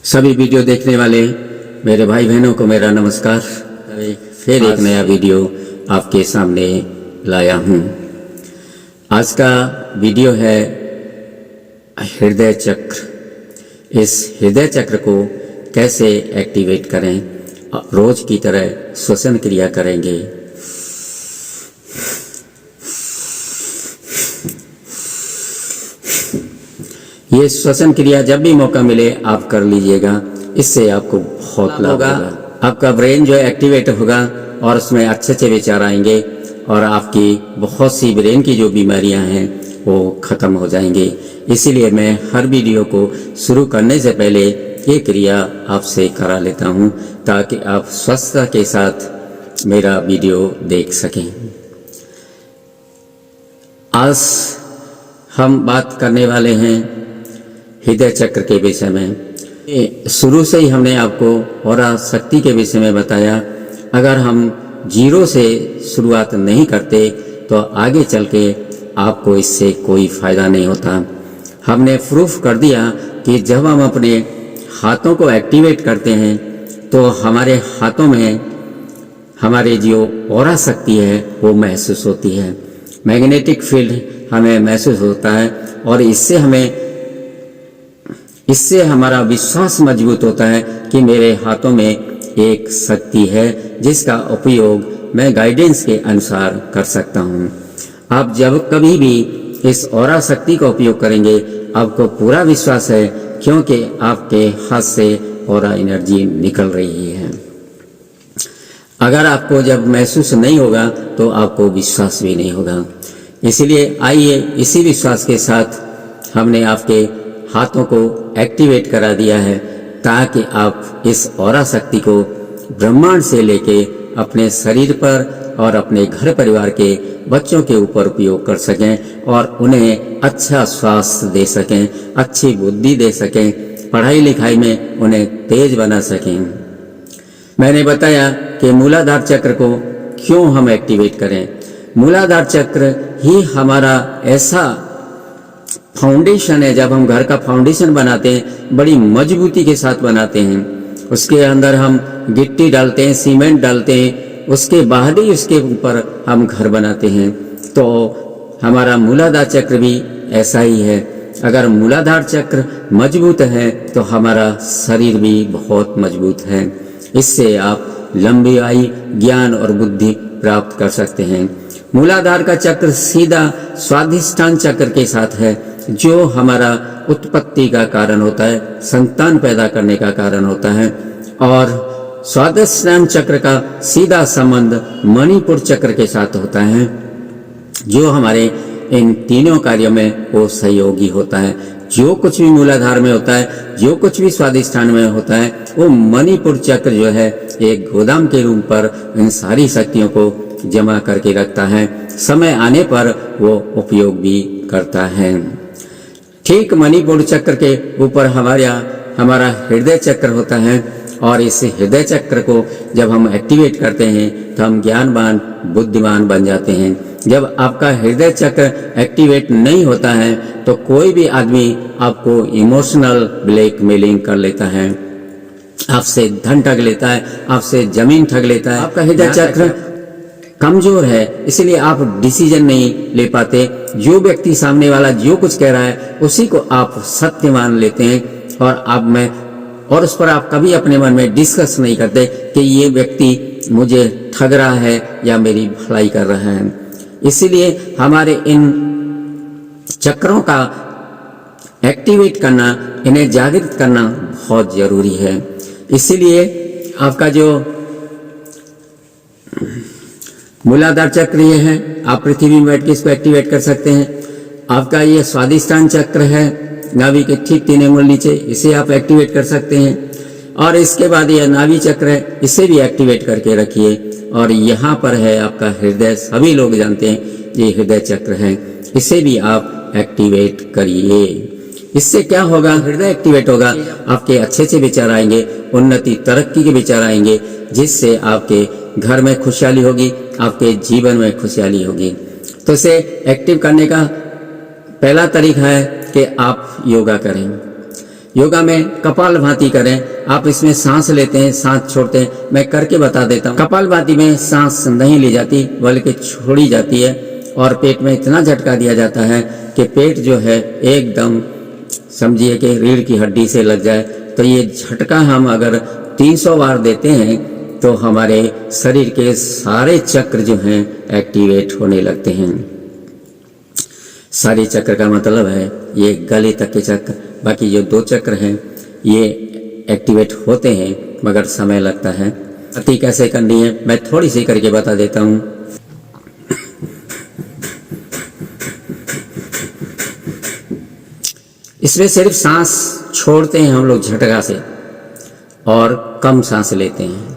सभी वीडियो देखने वाले मेरे भाई बहनों को मेरा नमस्कार। फिर एक नया वीडियो आपके सामने लाया हूँ। आज का वीडियो है हृदय चक्र। इस हृदय चक्र को कैसे एक्टिवेट करें, रोज की तरह श्वसन क्रिया करेंगे। ये श्वसन क्रिया जब भी मौका मिले आप कर लीजिएगा, इससे आपको बहुत लाभ होगा। आपका ब्रेन जो एक्टिवेट होगा और उसमें अच्छे अच्छे विचार आएंगे और आपकी बहुत सी ब्रेन की जो बीमारियां हैं वो खत्म हो जाएंगी। इसीलिए मैं हर वीडियो को शुरू करने से पहले ये क्रिया आपसे करा लेता हूँ ताकि आप स्वस्थता के साथ मेरा वीडियो देख सकें। आज हम बात करने वाले हैं हृदय चक्र के विषय में। शुरू से ही हमने आपको ऑरा शक्ति के विषय में बताया। अगर हम जीरो से शुरुआत नहीं करते तो आगे चल के आपको इससे कोई फायदा नहीं होता। हमने प्रूफ कर दिया कि जब हम अपने हाथों को एक्टिवेट करते हैं तो हमारे हाथों में हमारे जो ऑरा शक्ति है वो महसूस होती है। मैग्नेटिक फील्ड हमें महसूस होता है और इससे हमारा विश्वास मजबूत होता है कि मेरे हाथों में एक शक्ति है जिसका उपयोग मैं गाइडेंस के अनुसार कर सकता हूँ। आप जब कभी भी इस ऑरा शक्ति का उपयोग करेंगे आपको पूरा विश्वास है, क्योंकि आपके हाथ से ऑरा एनर्जी निकल रही है। अगर आपको जब महसूस नहीं होगा तो आपको विश्वास भी नहीं होगा। इसलिए आइए इसी विश्वास के साथ हमने आपके हाथों को एक्टिवेट करा दिया है ताकि आप इस ऑरा शक्ति को ब्रह्मांड से लेके अपने शरीर पर और अपने घर परिवार के बच्चों के ऊपर उपयोग कर सकें और उन्हें अच्छा स्वास्थ्य दे सकें, अच्छी बुद्धि दे सकें, पढ़ाई लिखाई में उन्हें तेज बना सकें। मैंने बताया कि मूलाधार चक्र को क्यों हम एक्टिवेट करें। मूलाधार चक्र ही हमारा ऐसा फाउंडेशन है। जब हम घर का फाउंडेशन बनाते हैं बड़ी मजबूती के साथ बनाते हैं, उसके अंदर हम गिट्टी डालते हैं, सीमेंट डालते हैं, उसके बाद ही उसके ऊपर हम घर बनाते हैं। तो हमारा मूलाधार चक्र भी ऐसा ही है। अगर मूलाधार चक्र मजबूत है तो हमारा शरीर भी बहुत मजबूत है। इससे आप लंबी आयु, ज्ञान और बुद्धि प्राप्त कर सकते हैं। मूलाधार का चक्र सीधा स्वाधिष्ठान चक्र के साथ है, जो हमारा उत्पत्ति का कारण होता है, संतान पैदा करने का कारण होता है। और स्वाधिष्ठान चक्र का सीधा संबंध मणिपुर चक्र के साथ होता है, जो हमारे इन तीनों कार्यों में वो सहयोगी होता है। जो कुछ भी मूलाधार में होता है, जो कुछ भी स्वाधिष्ठान में होता है, वो मणिपुर चक्र जो है एक गोदाम के रूप पर इन सारी शक्तियों को जमा करके रखता है। समय आने पर वो उपयोग भी करता है। ठीक मणिपुर चक्र के ऊपर हमारा हृदय चक्र होता है और इस हृदय चक्र को जब हम एक्टिवेट करते हैं तो हम ज्ञानवान, बुद्धिमान बन जाते हैं। जब आपका हृदय चक्र एक्टिवेट नहीं होता है तो कोई भी आदमी आपको इमोशनल ब्लैकमेलिंग कर लेता है, आपसे धन ठग लेता है, आपसे जमीन ठग लेता है। आपका हृदय चक्र कमजोर है, इसलिए आप डिसीजन नहीं ले पाते। जो व्यक्ति सामने वाला जो कुछ कह रहा है उसी को आप सत्य मान लेते हैं और उस पर आप कभी अपने मन में डिस्कस नहीं करते कि ये व्यक्ति मुझे ठग रहा है या मेरी भलाई कर रहा है। इसीलिए हमारे इन चक्रों का एक्टिवेट करना, इन्हें जागृत करना बहुत जरूरी है। इसीलिए आपका जो मूलाधार चक्र ये है, आप पृथ्वी में बैठ के इसको एक्टिवेट कर सकते हैं। आपका ये स्वाधिष्ठान चक्र है, नाभि के ठीक 3 अंगुल नीचे, इसे आप एक्टिवेट कर सकते हैं। और इसके बाद ये नाभि चक्र है, इसे भी एक्टिवेट करके रखिए। और यहाँ पर है आपका हृदय, सभी लोग जानते हैं ये हृदय चक्र है, इसे भी आप एक्टिवेट करिए। इससे क्या होगा, हृदय एक्टिवेट होगा, आपके अच्छे अच्छे विचार आएंगे, उन्नति तरक्की के विचार आएंगे, जिससे आपके घर में खुशहाली होगी, आपके जीवन में खुशहाली होगी। तो इसे एक्टिव करने का पहला तरीका है कि आप योगा करें। योगा में कपालभाति करें। आप इसमें सांस लेते हैं, सांस छोड़ते हैं, मैं करके बता देता हूँ। कपालभाति में सांस नहीं ली जाती बल्कि छोड़ी जाती है और पेट में इतना झटका दिया जाता है कि पेट जो है एकदम समझिए कि रीढ़ की हड्डी से लग जाए। तो ये झटका हम अगर 300 बार देते हैं तो हमारे शरीर के सारे चक्र जो हैं एक्टिवेट होने लगते हैं। सारे चक्र का मतलब है ये गले तक के चक्र, बाकी जो 2 चक्र हैं ये एक्टिवेट होते हैं मगर समय लगता है। गति कैसे करनी है मैं थोड़ी सी करके बता देता हूँ। इसमें सिर्फ सांस छोड़ते हैं हम लोग झटका से और कम सांस लेते हैं।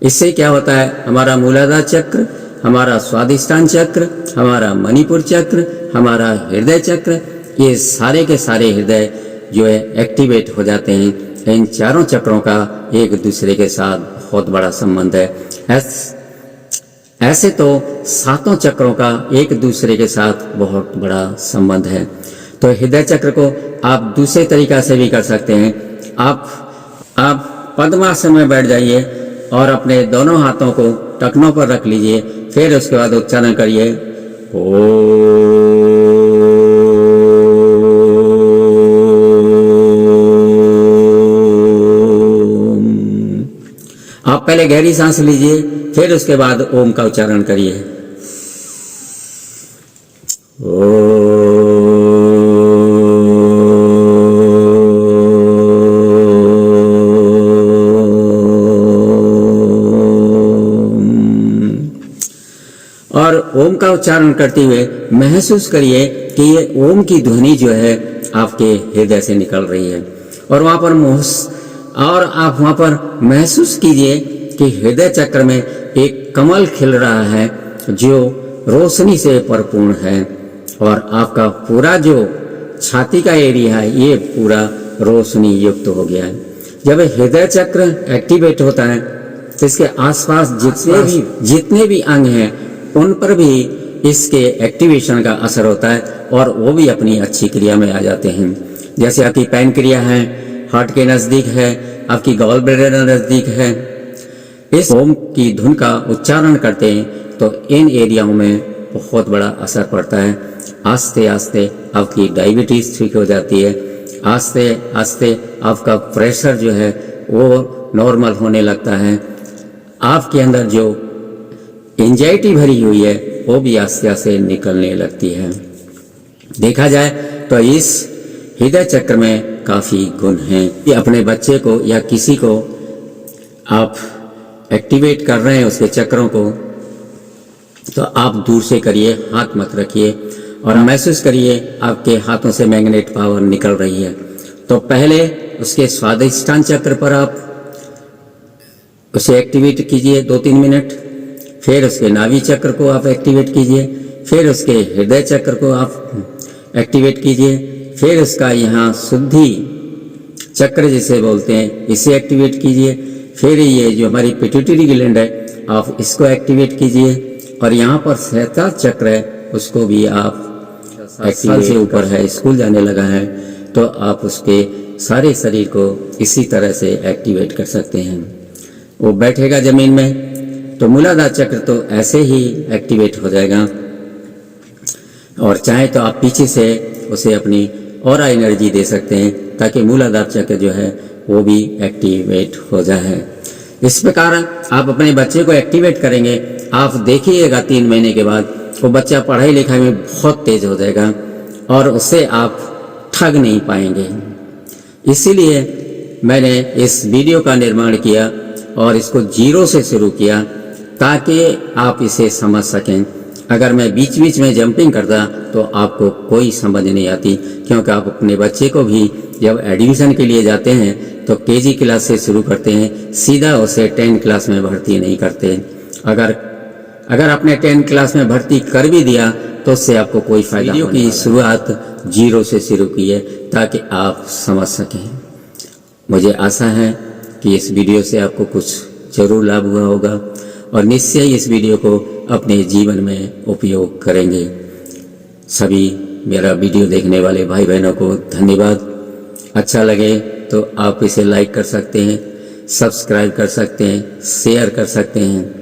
इससे क्या होता है, हमारा मूलाधार चक्र, हमारा स्वादिष्टान चक्र, हमारा मणिपुर चक्र, हमारा हृदय चक्र, ये सारे के सारे हृदय जो है एक्टिवेट हो जाते हैं। इन चारों चक्रों का एक दूसरे के साथ बहुत बड़ा संबंध है। ऐसे तो 7 चक्रों का एक दूसरे के साथ बहुत बड़ा संबंध है। तो हृदय चक्र को आप दूसरे तरीका से भी कर सकते हैं। आप पद्मासन में बैठ जाइए और अपने दोनों हाथों को टखनों पर रख लीजिए, फिर उसके बाद उच्चारण करिए आप पहले गहरी सांस लीजिए, फिर उसके बाद ओम का उच्चारण करिए। और ओम का उच्चारण करते हुए महसूस करिए कि ये ओम की ध्वनि जो है आपके हृदय से निकल रही है और आप वहां पर महसूस कीजिए कि हृदय चक्र में एक कमल खिल रहा है जो रोशनी से परिपूर्ण है और आपका पूरा जो छाती का एरिया है ये पूरा रोशनी युक्त हो गया है। जब हृदय चक्र एक्टिवेट होता है तो इसके आसपास जितने भी अंग हैं उन पर भी इसके एक्टिवेशन का असर होता है और वो भी अपनी अच्छी क्रिया में आ जाते हैं। जैसे आपकी पैनक्रिया है, हार्ट के नज़दीक है, आपकी गॉल ब्लैडर नज़दीक है। इस ओम की धुन का उच्चारण करते हैं तो इन एरियाओं में बहुत बड़ा असर पड़ता है। आस्ते आस्ते आपकी डायबिटीज़ ठीक हो जाती है, आस्ते आस्ते आपका प्रेशर जो है वो नॉर्मल होने लगता है। आपके अंदर जो एंजाइटी भरी हुई है वो भी आस्ते आस्ते निकलने लगती है। देखा जाए तो इस हृदय चक्र में काफ़ी गुण हैं कि अपने बच्चे को या किसी को आप एक्टिवेट कर रहे हैं उसके चक्रों को तो आप दूर से करिए, हाथ मत रखिए और महसूस करिए आपके हाथों से मैग्नेट पावर निकल रही है। तो पहले उसके स्वादिष्टान चक्र पर आप उसे एक्टिवेट कीजिए 2-3 मिनट, फिर उसके नाभि चक्र को आप एक्टिवेट कीजिए, फिर उसके हृदय चक्र को आप एक्टिवेट कीजिए, फिर उसका यहाँ शुद्धि चक्र जिसे बोलते हैं इसे एक्टिवेट कीजिए, फिर ये जो हमारी पिट्यूटरी ग्लैंड है आप इसको एक्टिवेट कीजिए और यहाँ पर सहस्त्रार चक्र है उसको भी आप एक्टिवेट से ऊपर है, स्कूल जाने लगा है तो आप उसके सारे शरीर को इसी तरह से एक्टिवेट कर सकते हैं। वो बैठेगा जमीन में तो मूलाधार चक्र तो ऐसे ही एक्टिवेट हो जाएगा और चाहे तो आप पीछे से उसे अपनी और एनर्जी दे सकते हैं ताकि मूलाधार चक्र जो है वो भी एक्टिवेट हो जाए। इस प्रकार आप अपने बच्चे को एक्टिवेट करेंगे, आप देखिएगा 3 महीने के बाद वो बच्चा पढ़ाई लिखाई में बहुत तेज हो जाएगा और उससे आप ठग नहीं पाएंगे। इसीलिए मैंने इस वीडियो का निर्माण किया और इसको 0 से शुरू किया ताकि आप इसे समझ सकें। अगर मैं बीच बीच में जंपिंग करता तो आपको कोई समझ नहीं आती, क्योंकि आप अपने बच्चे को भी जब एडमिशन के लिए जाते हैं तो केजी क्लास से शुरू करते हैं, सीधा उसे 10 क्लास में भर्ती नहीं करते। अगर आपने 10 क्लास में भर्ती कर भी दिया तो उससे आपको कोई फायदा नहीं। वीडियो की शुरुआत 0 से शुरू की है ताकि आप समझ सकें। मुझे आशा है कि इस वीडियो से आपको कुछ जरूर लाभ हुआ होगा और निश्चय इस वीडियो को अपने जीवन में उपयोग करेंगे। सभी मेरा वीडियो देखने वाले भाई बहनों को धन्यवाद। अच्छा लगे तो आप इसे लाइक कर सकते हैं, सब्सक्राइब कर सकते हैं, शेयर कर सकते हैं।